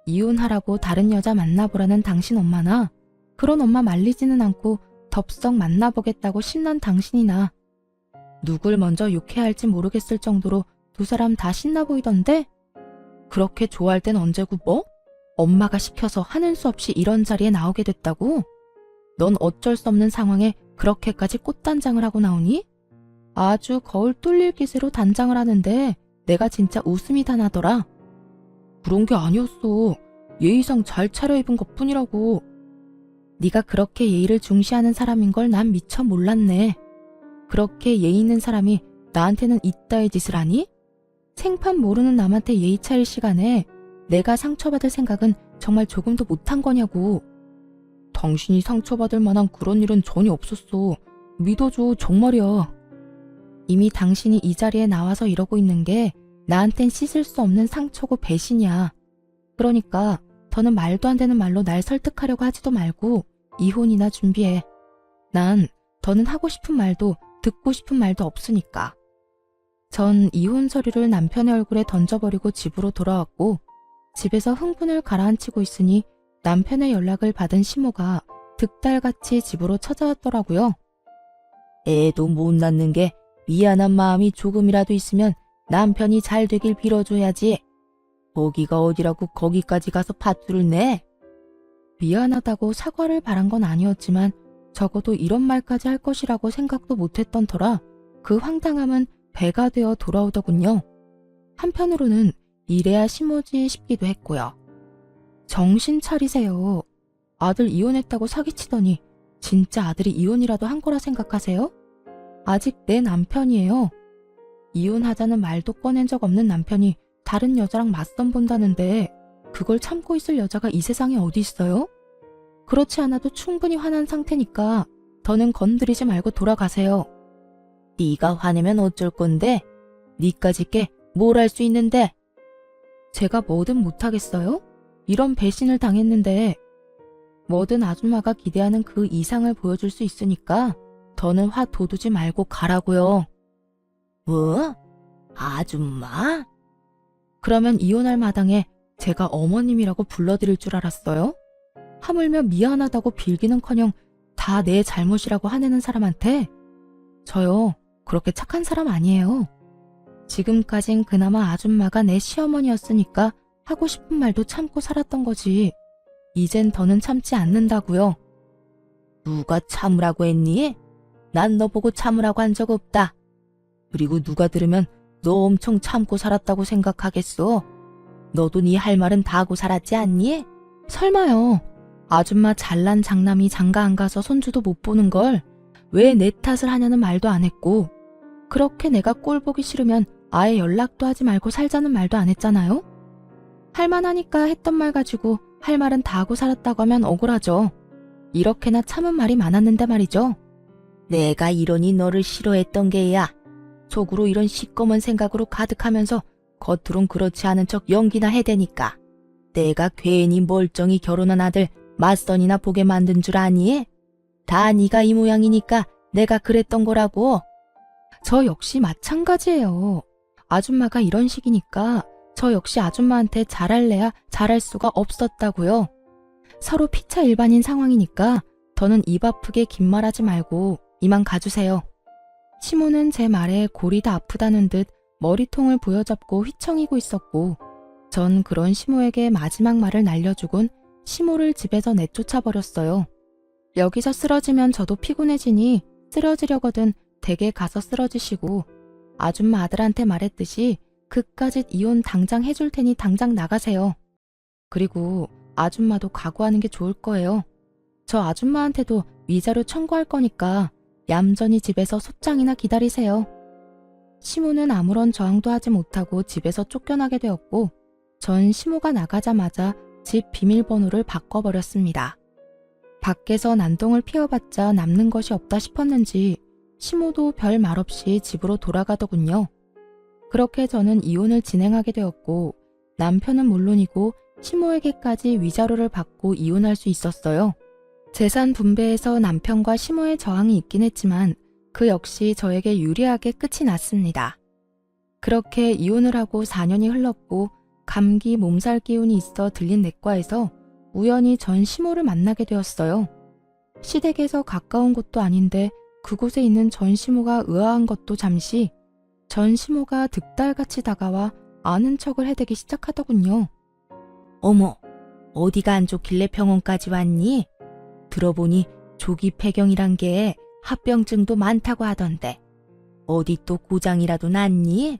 이혼하라고 다른 여자 만나보라는 당신 엄마나 그런 엄마 말리지는 않고 덥석 만나보겠다고 신난 당신이나 누굴 먼저 욕해야 할지 모르겠을 정도로 두 사람 다 신나 보이던데? 그렇게 좋아할 땐 언제고 뭐? 엄마가 시켜서 하는 수 없이 이런 자리에 나오게 됐다고? 넌 어쩔 수 없는 상황에 그렇게까지 꽃단장을 하고 나오니? 아주 거울 뚫릴 기세로 단장을 하는데 내가 진짜 웃음이 다 나더라. 그런 게 아니었어. 예의상 잘 차려입은 것뿐이라고. 네가 그렇게 예의를 중시하는 사람인 걸 난 미처 몰랐네. 그렇게 예의 있는 사람이 나한테는 이따의 짓을 하니? 생판 모르는 남한테 예의 차릴 시간에 내가 상처받을 생각은 정말 조금도 못한 거냐고. 당신이 상처받을 만한 그런 일은 전혀 없었어. 믿어줘, 정말이야. 이미 당신이 이 자리에 나와서 이러고 있는 게 나한텐 씻을 수 없는 상처고 배신이야. 그러니까 더는 말도 안 되는 말로 날 설득하려고 하지도 말고 이혼이나 준비해. 난 더는 하고 싶은 말도 듣고 싶은 말도 없으니까. 전 이혼 서류를 남편의 얼굴에 던져버리고 집으로 돌아왔고, 집에서 흥분을 가라앉히고 있으니 남편의 연락을 받은 시모가 득달같이 집으로 찾아왔더라고요. 애도 못 낳는 게 미안한 마음이 조금이라도 있으면 남편이 잘 되길 빌어줘야지. 거기가 어디라고 거기까지 가서 밧줄을 내? 미안하다고 사과를 바란 건 아니었지만 적어도 이런 말까지 할 것이라고 생각도 못했던 터라 그 황당함은 배가 되어 돌아오더군요. 한편으로는 이래야 심오지 싶기도 했고요. 정신 차리세요. 아들 이혼했다고 사기치더니 진짜 아들이 이혼이라도 한 거라 생각하세요? 아직 내 남편이에요. 이혼하자는 말도 꺼낸 적 없는 남편이 다른 여자랑 맞선 본다는데 그걸 참고 있을 여자가 이 세상에 어디 있어요? 그렇지 않아도 충분히 화난 상태니까 더는 건드리지 말고 돌아가세요. 네가 화내면 어쩔 건데? 네까짓 게 뭘 할 수 있는데? 제가 뭐든 못하겠어요? 이런 배신을 당했는데 뭐든 아줌마가 기대하는 그 이상을 보여줄 수 있으니까 더는 화 돋우지 말고 가라고요. 뭐? 아줌마? 그러면 이혼할 마당에 제가 어머님이라고 불러드릴 줄 알았어요? 하물며 미안하다고 빌기는커녕 다 내 잘못이라고 화내는 사람한테 저요 그렇게 착한 사람 아니에요. 지금까진 그나마 아줌마가 내 시어머니였으니까 하고 싶은 말도 참고 살았던 거지. 이젠 더는 참지 않는다고요. 누가 참으라고 했니? 난 너 보고 참으라고 한 적 없다. 그리고 누가 들으면 너 엄청 참고 살았다고 생각하겠어. 너도 네 할 말은 다 하고 살았지 않니? 설마요. 아줌마 잘난 장남이 장가 안 가서 손주도 못 보는 걸 왜 내 탓을 하냐는 말도 안 했고 그렇게 내가 꼴 보기 싫으면 아예 연락도 하지 말고 살자는 말도 안 했잖아요. 할만하니까 했던 말 가지고 할 말은 다 하고 살았다고 하면 억울하죠. 이렇게나 참은 말이 많았는데 말이죠. 내가 이러니 너를 싫어했던 게야. 속으로 이런 시꺼먼 생각으로 가득하면서 겉으론 그렇지 않은 척 연기나 해대니까. 내가 괜히 멀쩡히 결혼한 아들 맞선이나 보게 만든 줄 아니? 다 네가 이 모양이니까 내가 그랬던 거라고. 저 역시 마찬가지예요. 아줌마가 이런 식이니까 저 역시 아줌마한테 잘할래야 잘할 수가 없었다고요. 서로 피차 일반인 상황이니까 더는 입 아프게 긴 말하지 말고 이만 가주세요. 시모는 제 말에 골이 다 아프다는 듯 머리통을 부여잡고 휘청이고 있었고 전 그런 시모에게 마지막 말을 날려주곤 시모를 집에서 내쫓아버렸어요. 여기서 쓰러지면 저도 피곤해지니 쓰러지려거든 댁에 가서 쓰러지시고 아줌마 아들한테 말했듯이 그까짓 이혼 당장 해줄 테니 당장 나가세요. 그리고 아줌마도 각오하는 게 좋을 거예요. 저 아줌마한테도 위자료 청구할 거니까 얌전히 집에서 소장이나 기다리세요. 시모는 아무런 저항도 하지 못하고 집에서 쫓겨나게 되었고 전 시모가 나가자마자 집 비밀번호를 바꿔버렸습니다. 밖에서 난동을 피워봤자 남는 것이 없다 싶었는지 시모도 별 말 없이 집으로 돌아가더군요. 그렇게 저는 이혼을 진행하게 되었고 남편은 물론이고 시모에게까지 위자료를 받고 이혼할 수 있었어요. 재산 분배에서 남편과 시모의 저항이 있긴 했지만 그 역시 저에게 유리하게 끝이 났습니다. 그렇게 이혼을 하고 4년이 흘렀고 감기 몸살 기운이 있어 들린 내과에서 우연히 전 시모를 만나게 되었어요. 시댁에서 가까운 곳도 아닌데 그곳에 있는 전 시모가 의아한 것도 잠시 전 시모가 득달같이 다가와 아는 척을 해대기 시작하더군요. 어머, 어디가 안 좋길래 병원까지 왔니? 들어보니 조기 폐경이란 게 합병증도 많다고 하던데 어디 또 고장이라도 났니?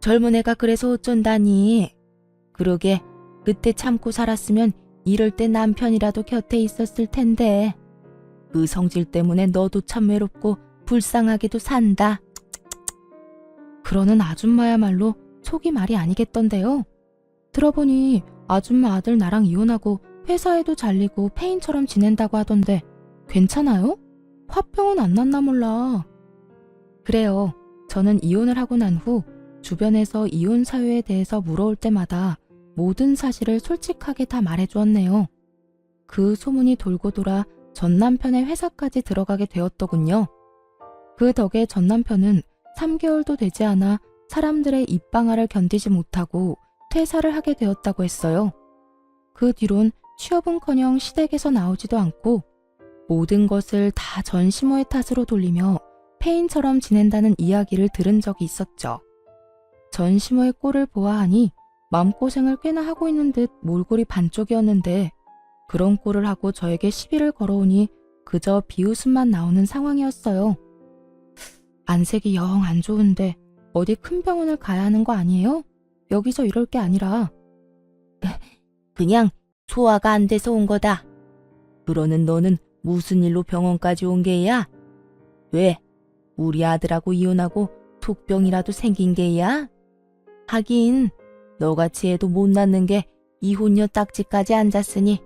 젊은 애가 그래서 어쩐다니. 그러게 그때 참고 살았으면 이럴 때 남편이라도 곁에 있었을 텐데. 그 성질 때문에 너도 참 외롭고 불쌍하게도 산다. 그러는 아줌마야말로 속이 말이 아니겠던데요. 들어보니 아줌마 아들 나랑 이혼하고 회사에도 잘리고 폐인처럼 지낸다고 하던데 괜찮아요? 화병은 안 났나 몰라. 그래요. 저는 이혼을 하고 난 후 주변에서 이혼 사유에 대해서 물어올 때마다 모든 사실을 솔직하게 다 말해주었네요. 그 소문이 돌고 돌아 전 남편의 회사까지 들어가게 되었더군요. 그 덕에 전 남편은 3개월도 되지 않아 사람들의 입방아를 견디지 못하고 퇴사를 하게 되었다고 했어요. 그 뒤론 취업은커녕 시댁에서 나오지도 않고 모든 것을 다 전 시모의 탓으로 돌리며 폐인처럼 지낸다는 이야기를 들은 적이 있었죠. 전 시모의 꼴을 보아하니 마음고생을 꽤나 하고 있는 듯 몰골이 반쪽이었는데 그런 꼴을 하고 저에게 시비를 걸어오니 그저 비웃음만 나오는 상황이었어요. 안색이 영 안 좋은데 어디 큰 병원을 가야 하는 거 아니에요? 여기서 이럴 게 아니라. 그냥 소화가 안 돼서 온 거다. 그러는 너는 무슨 일로 병원까지 온 게야? 왜? 우리 아들하고 이혼하고 속병이라도 생긴 게야? 하긴 너같이 애도 못 낳는 게 이혼녀 딱지까지 앉았으니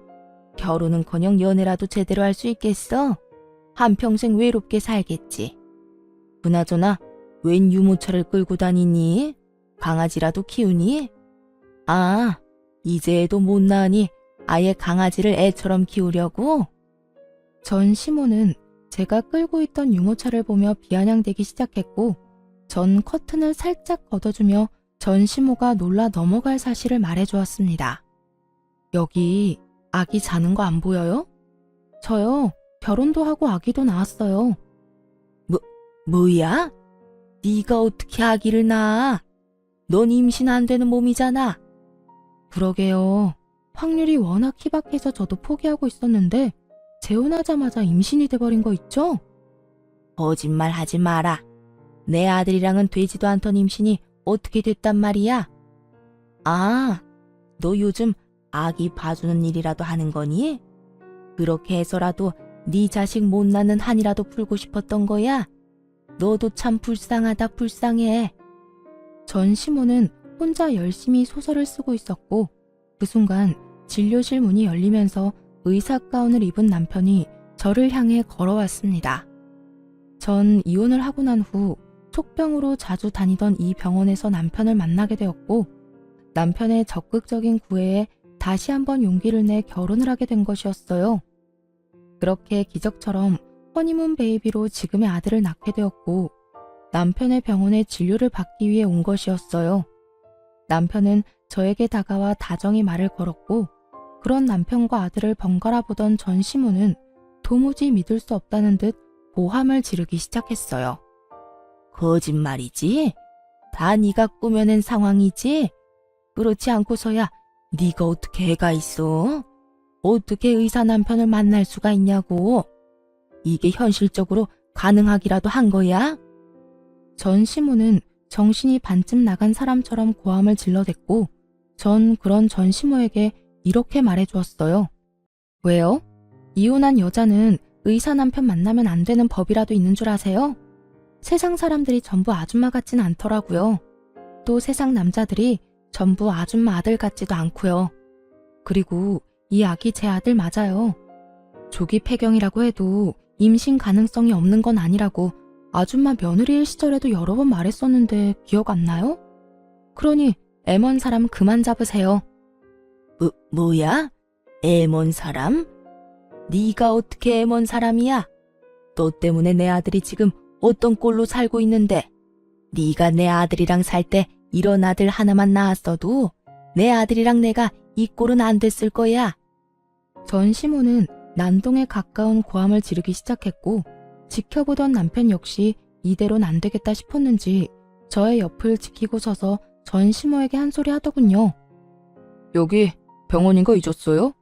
결혼은커녕 연애라도 제대로 할 수 있겠어? 한평생 외롭게 살겠지. 그나저나 웬 유모차를 끌고 다니니? 강아지라도 키우니? 아, 이제 애도 못 낳으니 아예 강아지를 애처럼 키우려고? 전 시모는 제가 끌고 있던 유모차를 보며 비아냥대기 시작했고 전 커튼을 살짝 걷어주며 전 시모가 놀라 넘어갈 사실을 말해주었습니다. 여기 아기 자는 거 안 보여요? 저요. 결혼도 하고 아기도 낳았어요. 뭐야? 네가 어떻게 아기를 낳아? 넌 임신 안 되는 몸이잖아. 그러게요. 확률이 워낙 희박해서 저도 포기하고 있었는데 재혼하자마자 임신이 돼버린 거 있죠? 거짓말 하지 마라. 내 아들이랑은 되지도 않던 임신이 어떻게 됐단 말이야? 아, 너 요즘 아기 봐주는 일이라도 하는 거니? 그렇게 해서라도 네 자식 못 낳는 한이라도 풀고 싶었던 거야? 너도 참 불쌍하다 불쌍해. 전 시모는 혼자 열심히 소설을 쓰고 있었고 그 순간 진료실 문이 열리면서 의사 가운을 입은 남편이 저를 향해 걸어왔습니다. 전 이혼을 하고 난 후 속병으로 자주 다니던 이 병원에서 남편을 만나게 되었고 남편의 적극적인 구애에 다시 한번 용기를 내 결혼을 하게 된 것이었어요. 그렇게 기적처럼 허니문 베이비로 지금의 아들을 낳게 되었고 남편의 병원에 진료를 받기 위해 온 것이었어요. 남편은 저에게 다가와 다정히 말을 걸었고 그런 남편과 아들을 번갈아 보던 전 시모는 도무지 믿을 수 없다는 듯 고함을 지르기 시작했어요. 거짓말이지? 다 네가 꾸며낸 상황이지? 그렇지 않고서야 네가 어떻게 애가 있어? 어떻게 의사 남편을 만날 수가 있냐고? 이게 현실적으로 가능하기라도 한 거야? 전 시모는 정신이 반쯤 나간 사람처럼 고함을 질러댔고 전 그런 전 시모에게 이렇게 말해주었어요. 왜요? 이혼한 여자는 의사 남편 만나면 안 되는 법이라도 있는 줄 아세요? 세상 사람들이 전부 아줌마 같진 않더라고요. 또 세상 남자들이 전부 아줌마 아들 같지도 않고요. 그리고 이 아기 제 아들 맞아요. 조기 폐경이라고 해도 임신 가능성이 없는 건 아니라고 아줌마 며느리일 시절에도 여러 번 말했었는데 기억 안 나요? 그러니 애먼 사람 그만 잡으세요. 뭐야? 애먼 사람? 네가 어떻게 애먼 사람이야? 너 때문에 내 아들이 지금 어떤 꼴로 살고 있는데 네가 내 아들이랑 살 때 이런 아들 하나만 낳았어도 내 아들이랑 내가 이 꼴은 안 됐을 거야. 전 시모는 난동에 가까운 고함을 지르기 시작했고 지켜보던 남편 역시 이대로는 안 되겠다 싶었는지 저의 옆을 지키고 서서 전 시모에게 한 소리 하더군요. 여기 병원인 거 잊었어요?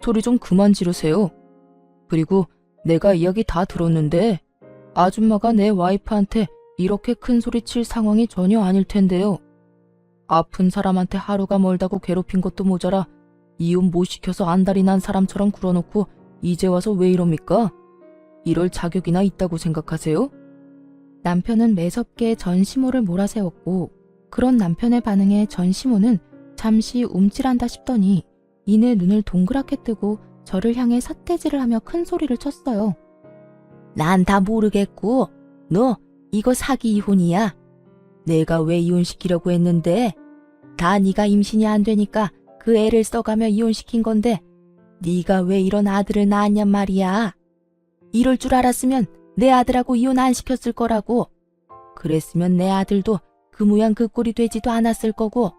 소리 좀 그만 지르세요. 그리고 내가 이야기 다 들었는데 아줌마가 내 와이프한테 이렇게 큰 소리 칠 상황이 전혀 아닐 텐데요. 아픈 사람한테 하루가 멀다고 괴롭힌 것도 모자라 이혼 못 시켜서 안달이 난 사람처럼 굴어놓고 이제 와서 왜 이럽니까? 이럴 자격이나 있다고 생각하세요? 남편은 매섭게 전 시모를 몰아세웠고 그런 남편의 반응에 전 시모는 잠시 움찔한다 싶더니 이내 눈을 동그랗게 뜨고 저를 향해 삿대질을 하며 큰 소리를 쳤어요. 난 다 모르겠고 너 이거 사기 이혼이야. 내가 왜 이혼시키려고 했는데 다 네가 임신이 안 되니까 그 애를 써가며 이혼시킨 건데 네가 왜 이런 아들을 낳았냔 말이야. 이럴 줄 알았으면 내 아들하고 이혼 안 시켰을 거라고. 그랬으면 내 아들도 그 모양 그 꼴이 되지도 않았을 거고.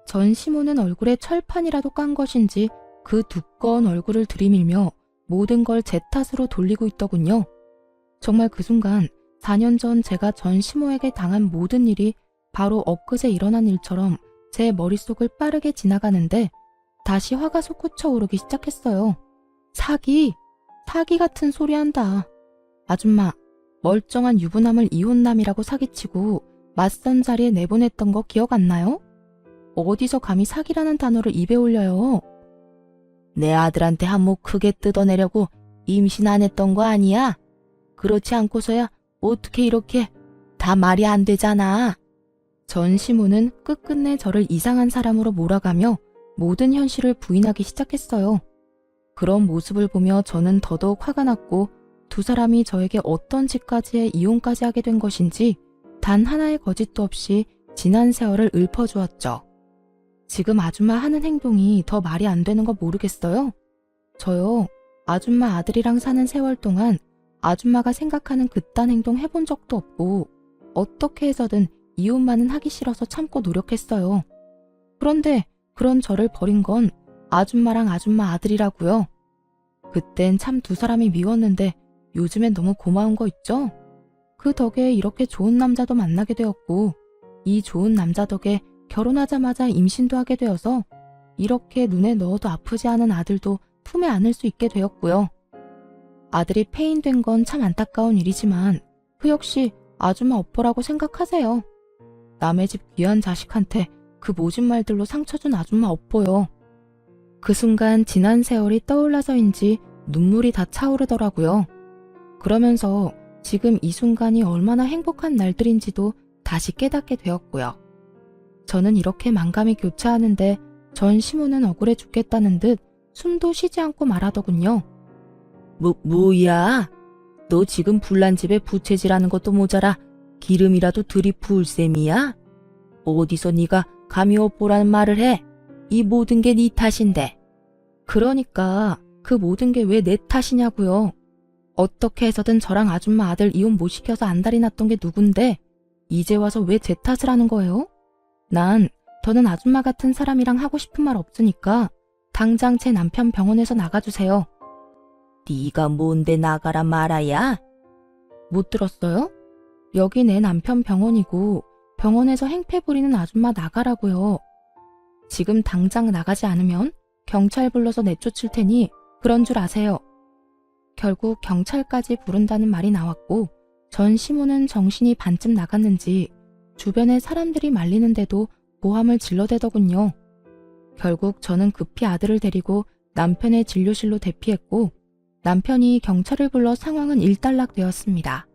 전 시모는 얼굴에 철판이라도 깐 것인지 그 두꺼운 얼굴을 들이밀며 모든 걸 제 탓으로 돌리고 있더군요. 정말 그 순간 4년 전 제가 전 시모에게 당한 모든 일이 바로 엊그제 일어난 일처럼 제 머릿속을 빠르게 지나가는데 다시 화가 솟구쳐 오르기 시작했어요. 사기 같은 소리 한다. 아줌마, 멀쩡한 유부남을 이혼남이라고 사기치고 맞선 자리에 내보냈던 거 기억 안 나요? 어디서 감히 사기라는 단어를 입에 올려요? 내 아들한테 한몫 크게 뜯어내려고 임신 안 했던 거 아니야? 그렇지 않고서야 어떻게 이렇게 다 말이 안 되잖아. 전 시모는 끝끝내 저를 이상한 사람으로 몰아가며 모든 현실을 부인하기 시작했어요. 그런 모습을 보며 저는 더더욱 화가 났고 두 사람이 저에게 어떤 짓까지 이혼까지 하게 된 것인지 단 하나의 거짓도 없이 지난 세월을 읊어주었죠. 지금 아줌마 하는 행동이 더 말이 안 되는 거 모르겠어요? 저요, 아줌마 아들이랑 사는 세월 동안 아줌마가 생각하는 그딴 행동 해본 적도 없고 어떻게 해서든 이혼만은 하기 싫어서 참고 노력했어요. 그런데 그런 저를 버린 건 아줌마랑 아줌마 아들이라고요. 그땐 참 두 사람이 미웠는데 요즘엔 너무 고마운 거 있죠? 그 덕에 이렇게 좋은 남자도 만나게 되었고 이 좋은 남자 덕에 결혼하자마자 임신도 하게 되어서 이렇게 눈에 넣어도 아프지 않은 아들도 품에 안을 수 있게 되었고요. 아들이 폐인된 건 참 안타까운 일이지만 그 역시 아줌마 업보라고 생각하세요. 남의 집 귀한 자식한테 그 모진 말들로 상처 준 아줌마 업보요. 그 순간 지난 세월이 떠올라서인지 눈물이 다 차오르더라고요. 그러면서 지금 이 순간이 얼마나 행복한 날들인지도 다시 깨닫게 되었고요. 저는 이렇게 만감이 교차하는데 전 시모는 억울해 죽겠다는 듯 숨도 쉬지 않고 말하더군요. 뭐야? 너 지금 불난 집에 부채질하는 것도 모자라 기름이라도 들이부을 셈이야? 어디서 네가 감히 업보라는 말을 해? 이 모든 게 네 탓인데. 그러니까 그 모든 게 왜 내 탓이냐고요. 어떻게 해서든 저랑 아줌마 아들 이혼 못 시켜서 안달이 났던 게 누군데 이제 와서 왜 제 탓을 하는 거예요? 난 더는 아줌마 같은 사람이랑 하고 싶은 말 없으니까 당장 제 남편 병원에서 나가주세요. 네가 뭔데 나가라 말아야? 못 들었어요? 여기 내 남편 병원이고 병원에서 행패 부리는 아줌마 나가라고요. 지금 당장 나가지 않으면 경찰 불러서 내쫓을 테니 그런 줄 아세요. 결국 경찰까지 부른다는 말이 나왔고 전 시모는 정신이 반쯤 나갔는지 주변에 사람들이 말리는데도 고함을 질러대더군요. 결국 저는 급히 아들을 데리고 남편의 진료실로 대피했고 남편이 경찰을 불러 상황은 일단락되었습니다.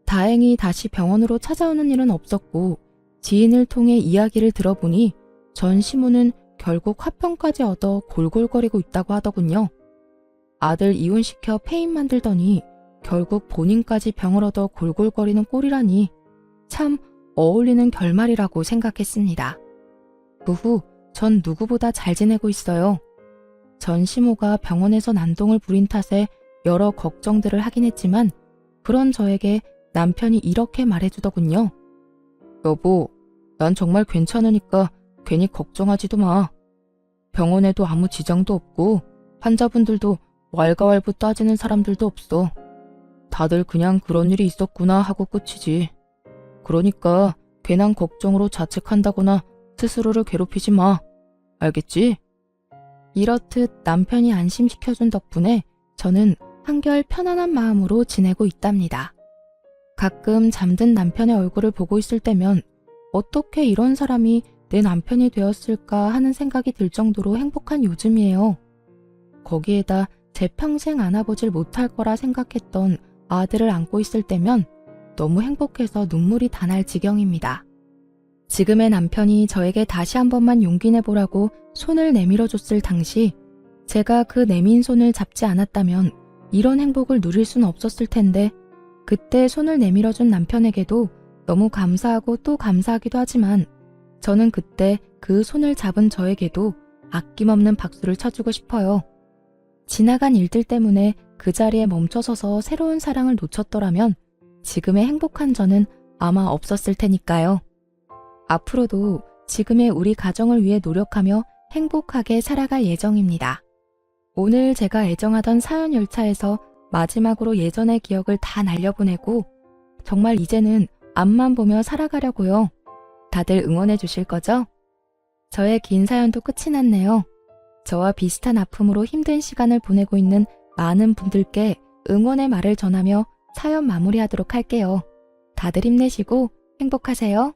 다행히 다시 병원으로 찾아오는 일은 없었고 지인을 통해 이야기를 들어보니 전 시모는 결국 화평까지 얻어 골골거리고 있다고 하더군요. 아들 이혼시켜 폐인 만들더니 결국 본인까지 병을 얻어 골골거리는 꼴이라니 참 어울리는 결말이라고 생각했습니다. 그 후 전 누구보다 잘 지내고 있어요. 전 시모가 병원에서 난동을 부린 탓에 여러 걱정들을 하긴 했지만 그런 저에게 남편이 이렇게 말해주더군요. 여보, 난 정말 괜찮으니까 괜히 걱정하지도 마. 병원에도 아무 지장도 없고 환자분들도 왈가왈부 따지는 사람들도 없어. 다들 그냥 그런 일이 있었구나 하고 끝이지. 그러니까 괜한 걱정으로 자책한다거나 스스로를 괴롭히지 마. 알겠지? 이렇듯 남편이 안심시켜준 덕분에 저는 한결 편안한 마음으로 지내고 있답니다. 가끔 잠든 남편의 얼굴을 보고 있을 때면 어떻게 이런 사람이 내 남편이 되었을까 하는 생각이 들 정도로 행복한 요즘이에요. 거기에다 제 평생 안아보질 못할 거라 생각했던 아들을 안고 있을 때면 너무 행복해서 눈물이 다 날 지경입니다. 지금의 남편이 저에게 다시 한 번만 용기 내보라고 손을 내밀어줬을 당시 제가 그 내민 손을 잡지 않았다면 이런 행복을 누릴 수는 없었을 텐데 그때 손을 내밀어준 남편에게도 너무 감사하고 또 감사하기도 하지만 저는 그때 그 손을 잡은 저에게도 아낌없는 박수를 쳐주고 싶어요. 지나간 일들 때문에 그 자리에 멈춰서서 새로운 사랑을 놓쳤더라면 지금의 행복한 저는 아마 없었을 테니까요. 앞으로도 지금의 우리 가정을 위해 노력하며 행복하게 살아갈 예정입니다. 오늘 제가 애정하던 사연 열차에서 마지막으로 예전의 기억을 다 날려보내고 정말 이제는 앞만 보며 살아가려고요. 다들 응원해 주실 거죠? 저의 긴 사연도 끝이 났네요. 저와 비슷한 아픔으로 힘든 시간을 보내고 있는 많은 분들께 응원의 말을 전하며 사연 마무리하도록 할게요. 다들 힘내시고 행복하세요.